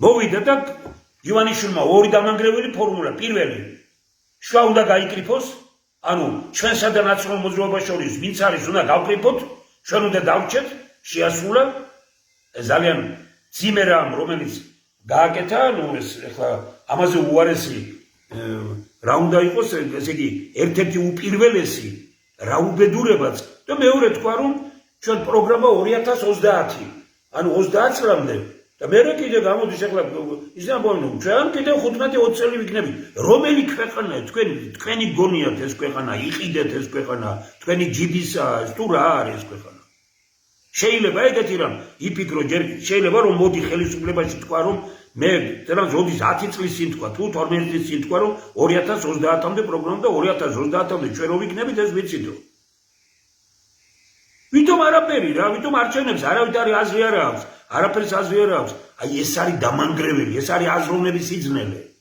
მოვიდა და ივანიშვილმა ორი დამანგრეველი ფორმულა პირველი შვა უნდა გაიკრიფოს ანუ ჩვენსა და ნაციონალურ მოძრაობას შორის ვინც არის უნდა გავკრიფოთ ჩვენ უნდა დავჭეთ შეასრულა ძალიან ძიმე რამ რომელიც გააკეთა ანუ ეს ახლა ამაზე უარესი რა უნდა იყოს ესე იგი ერთ-ერთი უპირველესი რა უბედურებაც და მეორე თქვა რომ ჩვენ პროგრამა 2030 ანუ 30 წლამდე და მე კიდე გამოდის ახლა ისე ამბობენ ჩვენ კიდე 15-20 წელი ვიქნებით რომელი ქვეყანა თქვენი გონიათ ეს ქვეყანა იყიდეთ ეს ქვეყანა თქვენი ჯიდისაა ეს თუ რა არის ეს ქვეყანა შეიძლება ეგეთი რამ იფიქრო ჯერ შეიძლება რომ მოდი ხელისუფლებაში თქვა რომ მე წერან ზოდის 10 წლის წინ თქვა თუ 12 წლის წინ თქვა რომ 2030-მდე პროგრამა და 2030-მდე ჩვენ რო ვიქნებით ეს ვიცით რომ ვითომ არაფერი რა ვითომ არჩევნებს არავითარი აზრი არ აქვს არაფერს აზრი არ აქვს აი ეს არის დამანგრეველი ეს არის აზროვნების სიძნელე